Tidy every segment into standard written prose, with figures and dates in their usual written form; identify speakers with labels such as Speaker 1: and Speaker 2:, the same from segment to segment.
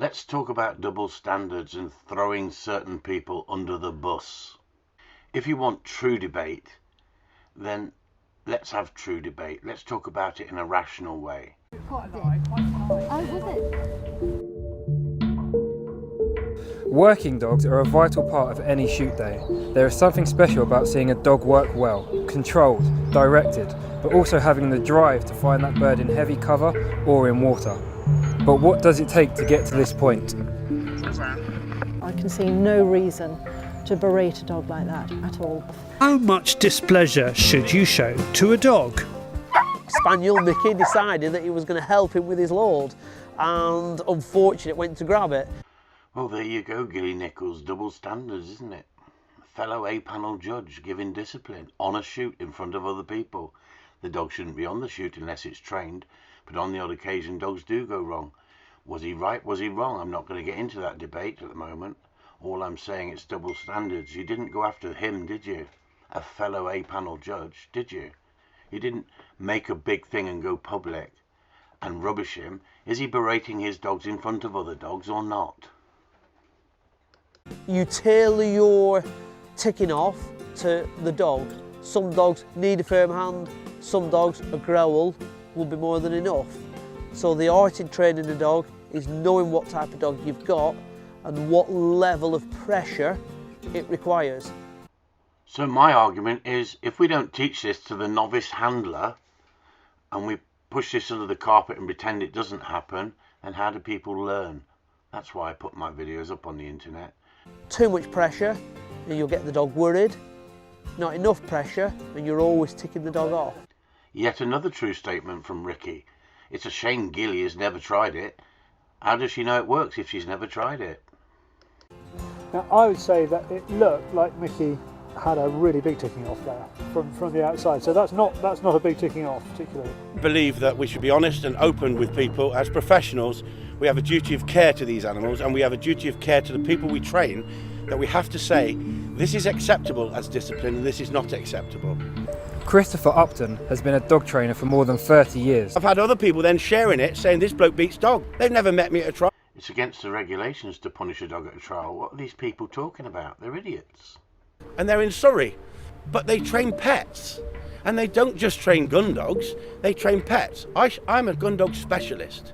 Speaker 1: Let's talk about double standards and throwing certain people under the bus. If you want true debate, then let's have true debate. Let's talk about it in a rational way.
Speaker 2: Working dogs are a vital part of any shoot day. There is something special about seeing a dog work well, controlled, directed, but also having the drive to find that bird in heavy cover or in water. But what does it take to get to this point?
Speaker 3: I can see no reason to berate a dog like that at all.
Speaker 4: How much displeasure should you show to a dog?
Speaker 5: Spaniel Mickey decided that he was going to help him with his load, and unfortunately went to grab it.
Speaker 1: Well, there you go, Gilly Nichols, double standards, isn't it? Fellow A-panel judge giving discipline on a shoot in front of other people. The dog shouldn't be on the shoot unless it's trained, but on the odd occasion dogs do go wrong. Was he right? Was he wrong? I'm not going to get into that debate at the moment. All I'm saying, it's double standards. You didn't go after him, did you? A fellow A-panel judge, did you? You didn't make a big thing and go public and rubbish him. Is he berating his dogs in front of other dogs or not?
Speaker 5: You tailor your ticking off to the dog. Some dogs need a firm hand, some dogs a growl will be more than enough. So the art in training a dog is knowing what type of dog you've got and what level of pressure it requires.
Speaker 1: So my argument is, if we don't teach this to the novice handler and we push this under the carpet and pretend it doesn't happen, then how do people learn? That's why I put my videos up on the internet.
Speaker 5: Too much pressure and you'll get the dog worried. Not enough pressure and you're always ticking the dog off.
Speaker 1: Yet another true statement from Ricky. It's a shame Gilly has never tried it. How does she know it works if she's never tried it?
Speaker 6: Now, I would say that it looked like Mickey had a really big ticking off there from the outside. So that's not a big ticking off particularly.
Speaker 7: I believe that we should be honest and open with people. As professionals, we have a duty of care to these animals, and we have a duty of care to the people we train, that we have to say this is acceptable as discipline and this is not acceptable.
Speaker 2: Christopher Upton has been a dog trainer for more than 30 years.
Speaker 7: I've had other people then sharing it, saying this bloke beats dog. They've never met me at a trial.
Speaker 1: It's against the regulations to punish a dog at a trial. What are these people talking about? They're idiots.
Speaker 7: And they're in Surrey, but they train pets. And they don't just train gun dogs, they train pets. I'm a gun dog specialist,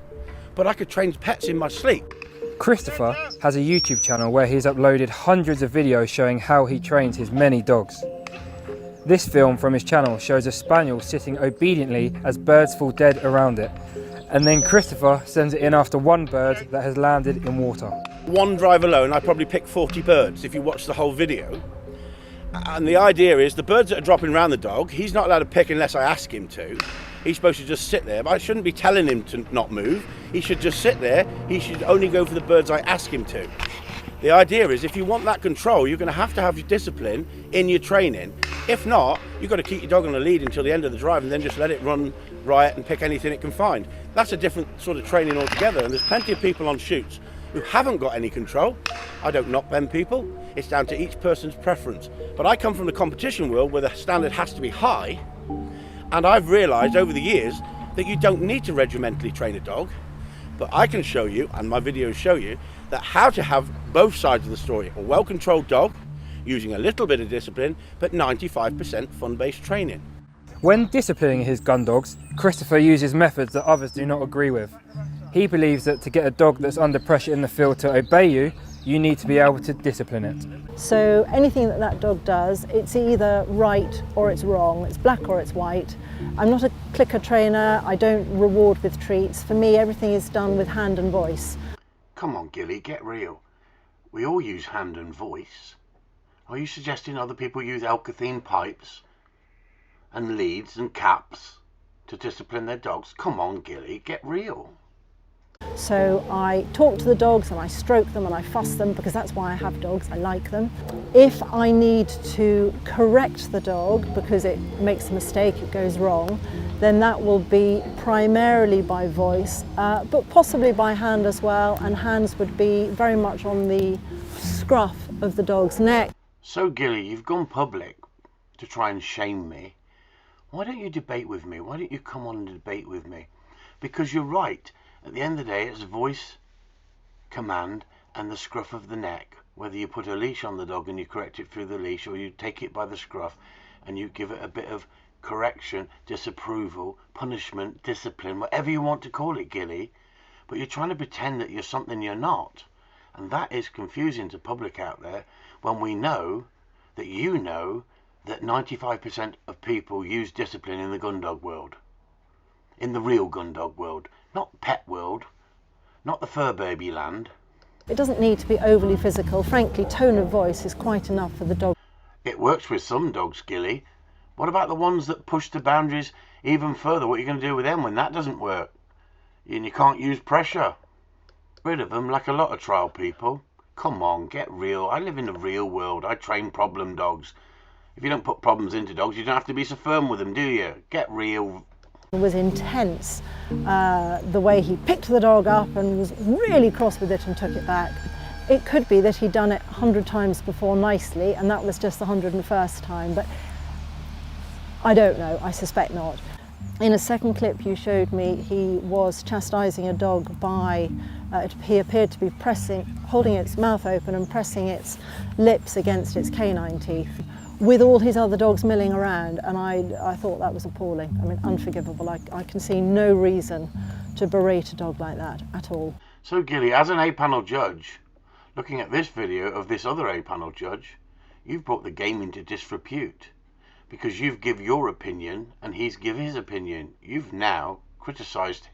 Speaker 7: but I could train pets in my sleep.
Speaker 2: Christopher has a YouTube channel where he's uploaded hundreds of videos showing how he trains his many dogs. This film from his channel shows a spaniel sitting obediently as birds fall dead around it, and then Christopher sends it in after one bird that has landed in water.
Speaker 7: One drive alone, I probably pick 40 birds if you watch the whole video. And the idea is the birds that are dropping around the dog, he's not allowed to pick unless I ask him to. He's supposed to just sit there, but I shouldn't be telling him to not move. He should just sit there. He should only go for the birds I ask him to. The idea is, if you want that control, you're going to have your discipline in your training. If not, you've got to keep your dog on a lead until the end of the drive and then just let it run riot and pick anything it can find. That's a different sort of training altogether, and there's plenty of people on shoots who haven't got any control. I don't knock them people. It's down to each person's preference. But I come from the competition world where the standard has to be high, and I've realised over the years that you don't need to regimentally train a dog. But I can show you, and my videos show you, that how to have both sides of the story. A well-controlled dog, using a little bit of discipline, but 95% fun-based training.
Speaker 2: When disciplining his gun dogs, Christopher uses methods that others do not agree with. He believes that to get a dog that's under pressure in the field to obey you, you need to be able to discipline it.
Speaker 3: So anything that dog does, it's either right or it's wrong. It's black or it's white. I'm not a clicker trainer. I don't reward with treats. For me, everything is done with hand and voice.
Speaker 1: Come on, Gilly, get real. We all use hand and voice. Are you suggesting other people use Alcathene pipes and leads and caps to discipline their dogs? Come on, Gilly, get real.
Speaker 3: So I talk to the dogs and I stroke them and I fuss them because that's why I have dogs, I like them. If I need to correct the dog because it makes a mistake, it goes wrong, then that will be primarily by voice, but possibly by hand as well, and hands would be very much on the scruff of the dog's neck.
Speaker 1: So Gilly, you've gone public to try and shame me. Why don't you debate with me? Why don't you come on and debate with me? Because you're right. At the end of the day, it's voice command and the scruff of the neck. Whether you put a leash on the dog and you correct it through the leash, or you take it by the scruff and you give it a bit of correction, disapproval, punishment, discipline, whatever you want to call it, Gilly. But you're trying to pretend that you're something you're not. And that is confusing to public out there, when we know that you know that 95% of people use discipline in the Gundog world. In the real Gundog world. Not pet world. Not the fur baby land.
Speaker 3: It doesn't need to be overly physical. Frankly, tone of voice is quite enough for the dog.
Speaker 1: It works with some dogs, Gilly. What about the ones that push the boundaries even further? What are you going to do with them when that doesn't work? And you can't use pressure. Rid of them like a lot of trial people. Come on, get real. I live in the real world. I train problem dogs. If you don't put problems into dogs, you don't have to be so firm with them, do you? Get real.
Speaker 3: It was intense, the way he picked the dog up and was really cross with it and took it back. It could be that he'd done it 100 times before nicely, and that was just the 101st time, but I don't know, I suspect not. In a second clip you showed me, he was chastising a dog by, he appeared to be holding its mouth open and pressing its lips against its canine teeth, with all his other dogs milling around, and I thought that was appalling. I mean, unforgivable. I can see no reason to berate a dog like that at all.
Speaker 1: So Gilly, as an A-panel judge, looking at this video of this other A-panel judge, you've brought the game into disrepute, because you've give your opinion and he's give his opinion. You've now criticised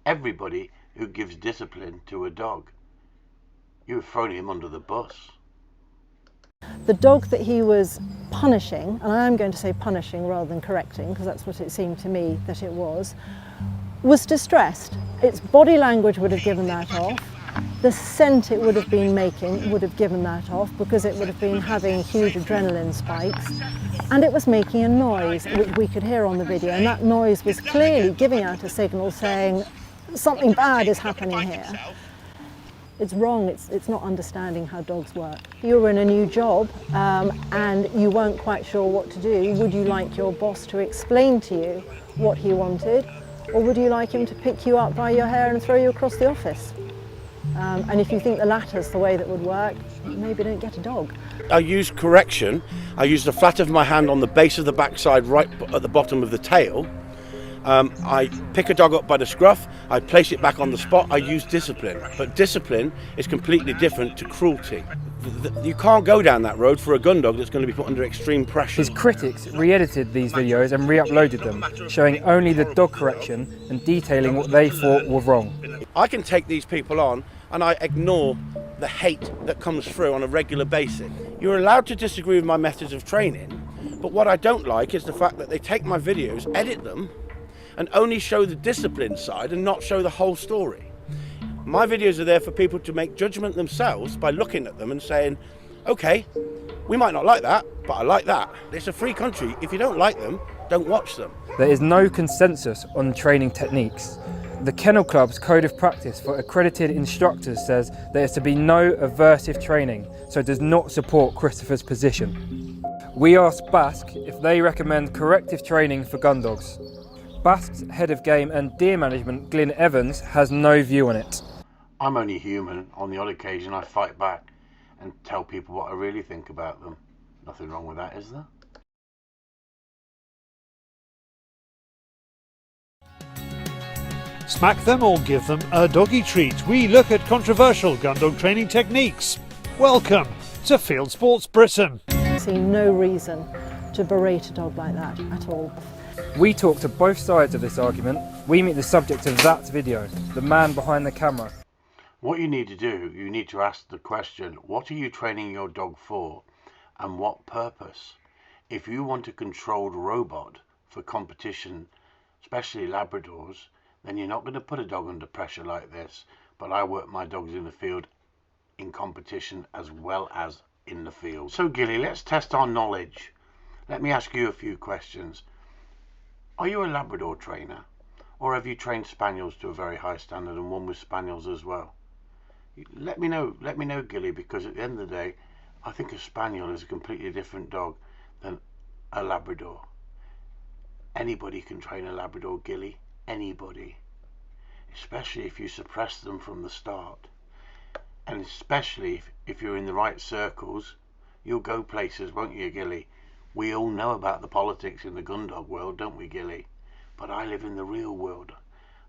Speaker 1: everybody who gives discipline to a dog. You've thrown him under the bus.
Speaker 3: The dog that he was punishing, and I am going to say punishing rather than correcting, because that's what it seemed to me that it was distressed. Its body language would have given that off. The scent it would have been making would have given that off, because it would have been having huge adrenaline spikes. And it was making a noise, which we could hear on the video, and that noise was clearly giving out a signal saying something bad is happening here. It's wrong, it's not understanding how dogs work. You were in a new job and you weren't quite sure what to do. Would you like your boss to explain to you what he wanted, or would you like him to pick you up by your hair and throw you across the office? And if you think the latter's the way that would work, maybe don't get a dog.
Speaker 7: I use correction. I use the flat of my hand on the base of the backside right at the bottom of the tail. I pick a dog up by the scruff, I place it back on the spot, I use discipline. But discipline is completely different to cruelty. You can't go down that road for a gun dog that's going to be put under extreme pressure.
Speaker 2: His critics re-edited these videos and re-uploaded them, showing only the dog correction and detailing what they thought were wrong.
Speaker 7: I can take these people on and I ignore the hate that comes through on a regular basis. You're allowed to disagree with my methods of training, but what I don't like is the fact that they take my videos, edit them, and only show the discipline side and not show the whole story. My videos are there for people to make judgment themselves by looking at them and saying, okay, we might not like that, but I like that. It's a free country. If you don't like them, don't watch them.
Speaker 2: There is no consensus on training techniques. The Kennel Club's Code of Practice for accredited instructors says there is to be no aversive training, so it does not support Christopher's position. We asked Basque if they recommend corrective training for gun dogs. Basque's head of game and deer management, Glyn Evans, has no view on it.
Speaker 1: I'm only human. On the odd occasion I fight back and tell people what I really think about them. Nothing wrong with that, is there?
Speaker 6: Smack them or give them a doggy treat. We look at controversial gun dog training techniques. Welcome to Field Sports Britain.
Speaker 3: I see no reason to berate a dog like that at all.
Speaker 2: We talk to both sides of this argument. We meet the subject of that video, the man behind the camera.
Speaker 1: What you need to do, you need to ask the question, what are you training your dog for and what purpose? If you want a controlled robot for competition, especially Labradors, then you're not going to put a dog under pressure like this. But I work my dogs in the field in competition as well as in the field. So Gilly, let's test our knowledge. Let me ask you a few questions. Are you a Labrador trainer, or have you trained Spaniels to a very high standard and one with Spaniels as well? Let me know, Gilly, because at the end of the day, I think a Spaniel is a completely different dog than a Labrador. Anybody can train a Labrador, Gilly, anybody, especially if you suppress them from the start. And especially if you're in the right circles, you'll go places, won't you, Gilly? We all know about the politics in the Gundog world, don't we, Gilly? But I live in the real world.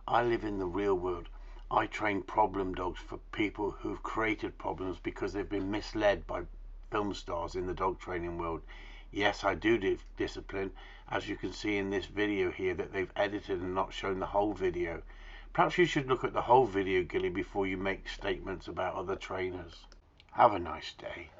Speaker 1: I live in the real world. I train problem dogs for people who've created problems because they've been misled by film stars in the dog training world. Yes, I do discipline, as you can see in this video here that they've edited and not shown the whole video. Perhaps you should look at the whole video, Gilly, before you make statements about other trainers. Have a nice day.